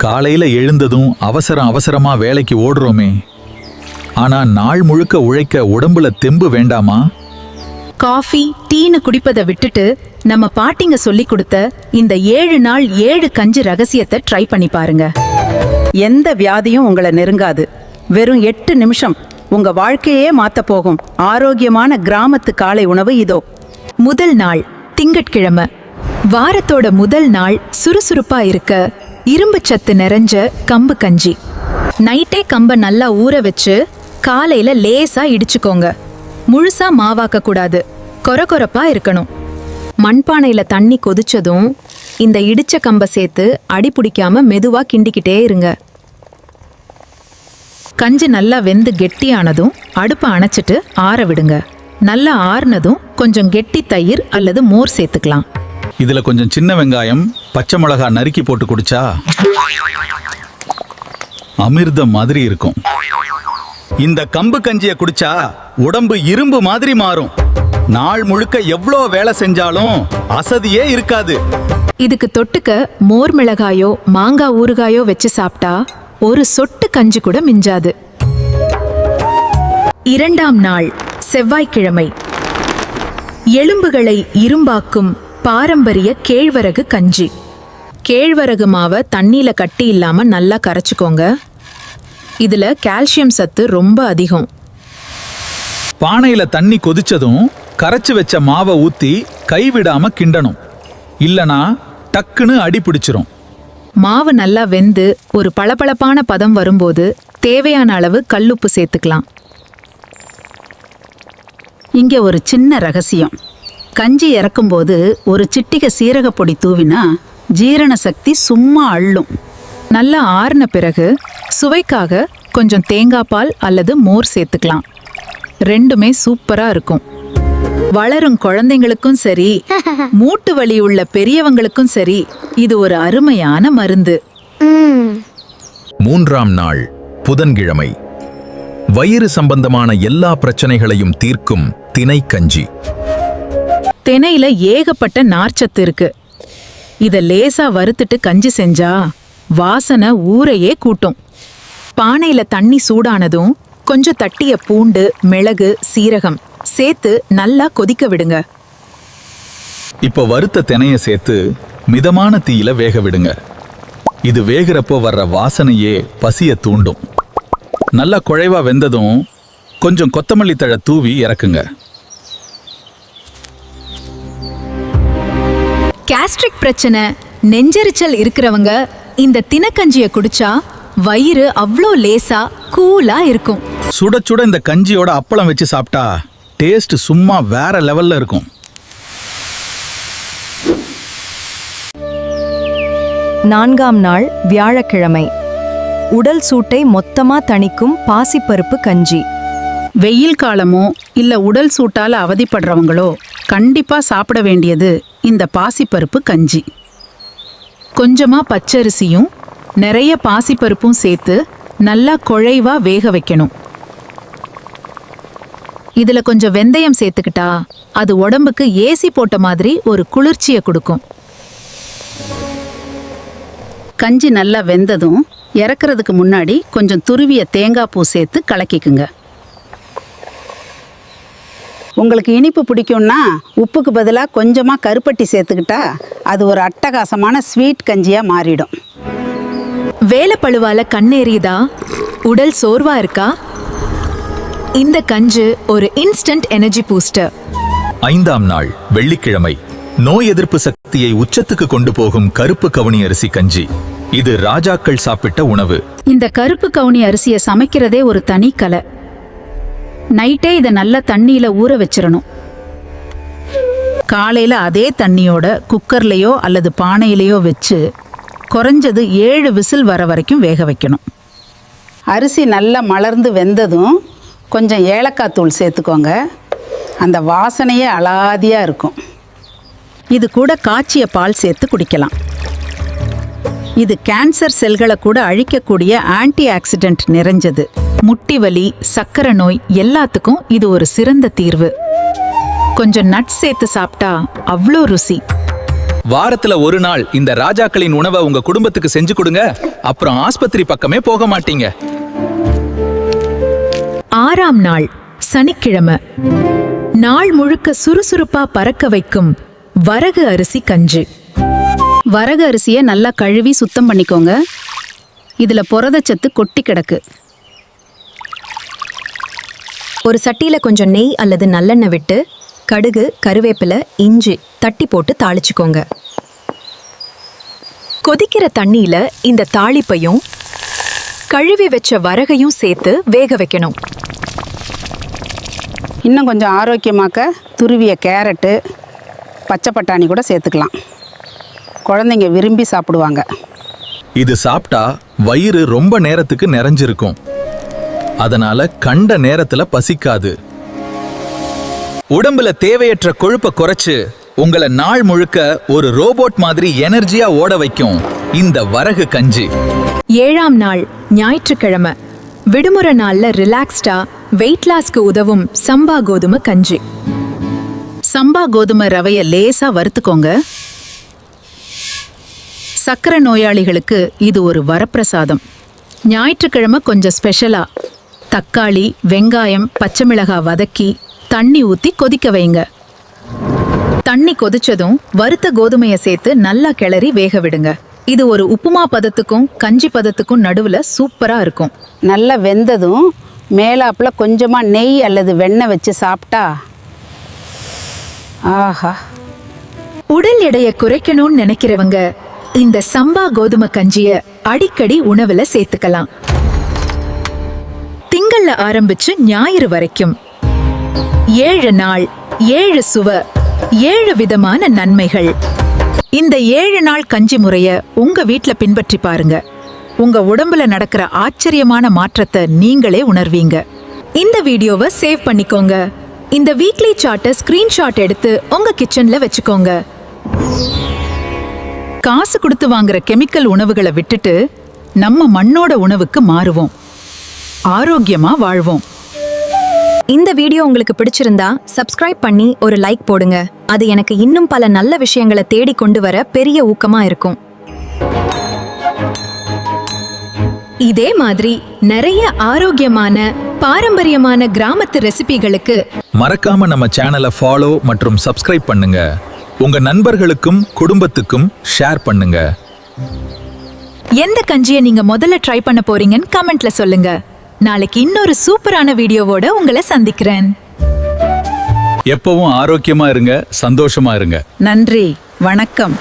காலையில எழுந்ததும் அவசரமா வேலைக்கு ஓடுறோமே, ஆனா நாள் முழுக்க உழைக்க உடம்புல தெம்பு வேண்டாமா? காஃபி டீன்னு குடிப்பதை விட்டுட்டு நம்ம பாட்டிங்க சொல்லி கொடுத்த இந்த 7 நாள் 7 கஞ்சி ரகசியத்தை ட்ரை பண்ணி பாருங்க. எந்த வியாதியும் உங்களை நெருங்காது. வெறும் 8 நிமிஷம் உங்க வாழ்க்கையே மாத்த போகும் ஆரோக்கியமான கிராமத்து காலை உணவு இதோ. முதல் நாள் திங்கட்கிழமை. வாரத்தோட முதல் நாள் சுறுசுறுப்பா இருக்க இரும்பு சத்து நிறைஞ்ச கம்பு கஞ்சி. நைட்டே கம்பை நல்லா ஊற வச்சு காலையில லேசா இடிச்சுக்கோங்க. முழுசா மாவாக்க கூடாது, கொரகொரப்பா இருக்கணும். மண்பானையில தண்ணி கொதிச்சதும் இந்த இடிச்ச கம்பை சேர்த்து அடி பிடிக்காம மெதுவா கிண்டிக்கிட்டே இருங்க. கஞ்சி நல்லா வெந்து கெட்டியானதும் அடுப்பை அணைச்சிட்டு ஆற விடுங்க. நல்லா ஆறுனதும் கொஞ்சம் கெட்டி தயிர் அல்லது மோர் சேர்த்துக்கலாம். இதுல கொஞ்சம் சின்ன வெங்காயம், பச்சை மிளகா நறுக்கி போட்டு குடிச்சா அமிர்தம் மாதிரி இருக்கும். இந்த கம்பு கஞ்சியை குடிச்சா உடம்பு இரும்பு மாதிரி மாறும். நாள் முழுக்க எவ்வளோ வேலை செஞ்சாலும் அசதியே இருக்காது. இதுக்கு தொட்டுக்க மோர் மிளகாயோ மாங்காய் ஊறுகாயோ வச்சு சாப்பிட்டா ஒரு சொட்டு கஞ்சி கூட மிஞ்சாது. இரண்டாம் நாள் செவ்வாய்க்கிழமை. எலும்புகளை இரும்பாக்கும் பாரம்பரிய கேழ்வரகு கஞ்சி. கேழ்வரகு மாவை தண்ணியில கட்டி இல்லாம நல்லா கரைச்சுக்கோங்க. இதுல கால்சியம் சத்து ரொம்ப அதிகம். பானையில தண்ணி கொதிச்சதும் கரைச்சு வச்ச மாவை ஊத்தி கைவிடாம கிண்டணும், இல்லனா டக்குன்னு அடி பிடிச்சிரும். மாவு நல்லா வெந்து ஒரு பளபளப்பான பதம் வரும்போது தேவையான அளவு கல்லுப்பு சேர்த்துக்கலாம். இங்க ஒரு சின்ன ரகசியம். கஞ்சி இறக்கும்போது ஒரு சிட்டிகை சீரகப்பொடி தூவினா ஜீரண சக்தி சும்மா அள்ளும். நல்லா ஆறின பிறகு சுவைக்காக கொஞ்சம் தேங்காய் பால் அல்லது மோர் சேர்த்துக்கலாம். ரெண்டுமே சூப்பரா இருக்கும். வளரும் குழந்தைங்களுக்கும் சரி, மூட்டு வலி உள்ள பெரியவங்களுக்கும் சரி, இது ஒரு அருமையான மருந்து. மூன்றாம் நாள் புதன்கிழமை. வயிறு சம்பந்தமான எல்லா பிரச்சனைகளையும் தீர்க்கும் திணை கஞ்சி. திணையில ஏகப்பட்ட நார்ச்சத்து இருக்கு. இத லேசா வறுத்துட்டு கஞ்சி செஞ்சா வாசனை ஊரையே கூட்டும். பானையில தண்ணி சூடானதும் கொஞ்சம் தட்டிய பூண்டு, மிளகு, சீரகம் சேர்த்து நல்லா கொதிக்க விடுங்க. இப்போ வறுத்த தினைய சேர்த்து மிதமான தீயில வேக விடுங்க. இது வேகிறப்போ வர்ற வாசனையே பசிய தூண்டும். நல்லா குழைவா வெந்ததும் கொஞ்சம் கொத்தமல்லி தழை தூவி இறக்குங்க. கேஸ்ட்ரிக் பிரச்சனை, நெஞ்செரிச்சல் இருக்கிறவங்க இந்த தினக்கஞ்சியை குடிச்சா வயிறு அவ்வளோ லேசா கூலா இருக்கும். சுட சுட இந்த கஞ்சியோட அப்பளம் வச்சு சாப்பிட்டா டேஸ்ட் சும்மா வேற லெவல்ல இருக்கும். நான்காம் நாள் வியாழக்கிழமை. உடல் சூட்டை மொத்தமா தணிக்கும் பாசிப்பருப்பு கஞ்சி. வெயில் காலமோ இல்ல உடல் சூட்டால அவதிப்படுறவங்களோ கண்டிப்பா சாப்பிட வேண்டியது இந்த பாசிப்பருப்பு கஞ்சி. கொஞ்சமா பச்சரிசியும் நிறைய பாசிப்பருப்பும் சேர்த்து நல்லா குழைவா வேக வைக்கணும். இதுல கொஞ்சம் வெந்தயம் சேர்த்துக்கிட்டா அது உடம்புக்கு ஏசி போட்ட மாதிரி ஒரு குளிர்ச்சியை கொடுக்கும். கஞ்சி நல்லா வெந்ததும் இறக்குறதுக்கு முன்னாடி கொஞ்சம் துருவிய தேங்காய் பூ சேர்த்து கலக்கிக்குங்க. உங்களுக்கு இனிப்பு பிடிக்கும்னா உப்புக்கு பதிலாக கொஞ்சமாக கருப்பட்டி சேர்த்துக்கிட்டா அது ஒரு அட்டகாசமான ஸ்வீட் கஞ்சியாக மாறிடும். வேலை பழுவால கண்ணேறியதா, உடல் சோர்வா இருக்கா? இந்த கஞ்சி ஒரு இன்ஸ்டன்ட் எனர்ஜி பூஸ்டர். ஐந்தாம் நாள் வெள்ளிக்கிழமை. நோய் எதிர்ப்பு சக்தியை உச்சத்துக்கு கொண்டு போகும் கருப்பு கவுனி அரிசி கஞ்சி. இது ராஜாக்கள் சாப்பிட்ட உணவு. இந்த கருப்பு கவுனி அரிசியை சமைக்கிறதே ஒரு தனி கலை. நைட்டே இதை நல்லா தண்ணியில ஊற வச்சிடணும். காலையில அதே தண்ணியோட குக்கர்லயோ அல்லது பானையிலையோ வச்சு குறைஞ்சது 7 விசில் வர வரைக்கும் வேக வைக்கணும். அரிசி நல்லா மலர்ந்து வெந்ததும் கொஞ்சம் ஏலக்காய் தூள் சேர்த்துக்கோங்க. அந்த வாசனையே அலாதியா இருக்கும். இது கூட காய்ச்சிய பால் சேர்த்து குடிக்கலாம். இது கேன்சர் செல்களை கூட அழிக்கக்கூடிய ஆன்டி ஆக்சிடென்ட் நிறைஞ்சது. முட்டி வலி, சக்கரை நோய் எல்லாத்துக்கும் இது ஒரு சிறந்த தீர்வு. கொஞ்சம் நட்ஸ் சேர்த்து சாப்பிட்டா அவ்வளோ ருசி. வாரத்துல ஒரு நாள் இந்த ராஜாக்களின் உணவை உங்க குடும்பத்துக்கு செஞ்சு கொடுங்க, அப்புறம் ஆஸ்பத்திரி பக்கமே போக மாட்டீங்க. 6ஆம் நாள் சனிக்கிழமை. நாள் முழுக்க சுறுசுறுப்பா பறக்க வைக்கும் வரகு அரிசி கஞ்சி. வரகு அரிசியை நல்லா கழுவி சுத்தம் பண்ணிக்கோங்க. இதில் புரதச்சத்து கொட்டி கிடக்கு. ஒரு சட்டியில கொஞ்சம் நெய் அல்லது நல்லெண்ணெய் விட்டு கடுகு, கருவேப்பிலை, இஞ்சி தட்டி போட்டு தாளிச்சுக்கோங்க. கொதிக்கிற தண்ணியில இந்த தாளிப்பையும் கழுவி வச்ச வரகையும் சேர்த்து வேக வைக்கணும். இன்னும் கொஞ்சம் ஆரோக்கியமாக்க துருவிய கேரட்டு, பச்சை பட்டாணி கூட சேர்த்துக்கலாம். குழந்தைங்க விரும்பி சாப்பிடுவாங்க. இது சாப்பிட்டா வயிறு ரொம்ப நேரத்துக்கு நிறைஞ்சிருக்கும், அதனால கண்ட நேரத்துல பசிக்காது. உடம்புல தேவையற்ற கொழுப்பை குறைச்சு உங்களை நாள் முழுக்க ஒரு ரோபோட் மாதிரி எனர்ஜியா ஓட வைக்கும் இந்த வரகு கஞ்சி. 7ஆம் நாள் ஞாயிற்றுக்கிழமை. விடுமுறை நாள்ல ரிலாக்ஸ்டா வெயிட் லாஸ்க்கு உதவும் சம்பா கோதுமை கஞ்சி. சம்பா கோதுமை ரவையை லேசா வறுத்துக்கோங்க. சக்கரை நோயாளிகளுக்கு இது ஒரு வரப்பிரசாதம். ஞாயிற்றுக்கிழமை கொஞ்சம் ஸ்பெஷலா தக்காளி, வெங்காயம், பச்சை மிளகாய் வதக்கி தண்ணி ஊற்றி கொதிக்க வைங்க. தண்ணி கொதிச்சதும் வறுத்த கோதுமையை சேர்த்து நல்லா கிளறி வேக விடுங்க. இது ஒரு உப்புமா பதத்துக்கும் கஞ்சி பதத்துக்கும் நடுவில் சூப்பராக இருக்கும். நல்லா வெந்ததும் மேலாப்பில் கொஞ்சமாக நெய் அல்லது வெண்ணெய் வச்சு சாப்பிட்டா ஆஹா. உடல் எடையை குறைக்கணும்னு நினைக்கிறவங்க இந்த சம்பா கோதுமை கஞ்சியை அடிக்கடி உணவுல சேர்த்துக்கலாம். திங்கள்ல ஆரம்பிச்சு ஞாயிறு வரைக்கும் 7 நாள் 7 சுவை 7 விதமான நன்மைகள். இந்த 7 நாள் கஞ்சி முறைய உங்க வீட்ல பின்பற்றி பாருங்க. உங்க உடம்புல நடக்கிற ஆச்சரியமான மாற்றத்தை நீங்களே உணர்வீங்க. இந்த வீடியோவை சேவ் பண்ணிக்கோங்க. இந்த வீக்லி சார்ட்டை ஸ்கிரீன்ஷாட் எடுத்து உங்க கிச்சன்ல வச்சுக்கோங்க. காசு கொடுத்து வாங்குற கெமிக்கல் உணவுகளை விட்டுட்டு நம்ம மண்ணோட உணவுக்கு மாறுவோம். ஆரோக்கியமா வாழ்வோம். இந்த வீடியோ உங்களுக்கு பிடிச்சிருந்தா சப்ஸ்கிரைப் பண்ணி ஒரு லைக் போடுங்க. அது எனக்கு இன்னும் பல நல்ல விஷயங்களை தேடி கொண்டு வர பெரிய ஊக்கமா இருக்கும். இதே மாதிரி நிறைய ஆரோக்கியமான பாரம்பரியமான கிராமத்து ரெசிபிகளுக்கு மறக்காம நம்ம சேனலை ஃபாலோ மற்றும் சப்ஸ்கிரைப் பண்ணுங்க. உங்க நண்பர்களுக்கும் குடும்பத்துக்கும் ஷேர் பண்ணுங்க. எந்த கஞ்சியை நீங்க முதல்ல ட்ரை பண்ண போறீங்கன்னு கமெண்ட்ல சொல்லுங்க. நாளைக்கு இன்னொரு சூப்பரான வீடியோவோட உங்களை சந்திக்கிறேன். எப்பவும் ஆரோக்கியமா இருங்க, சந்தோஷமா இருங்க. நன்றி, வணக்கம்.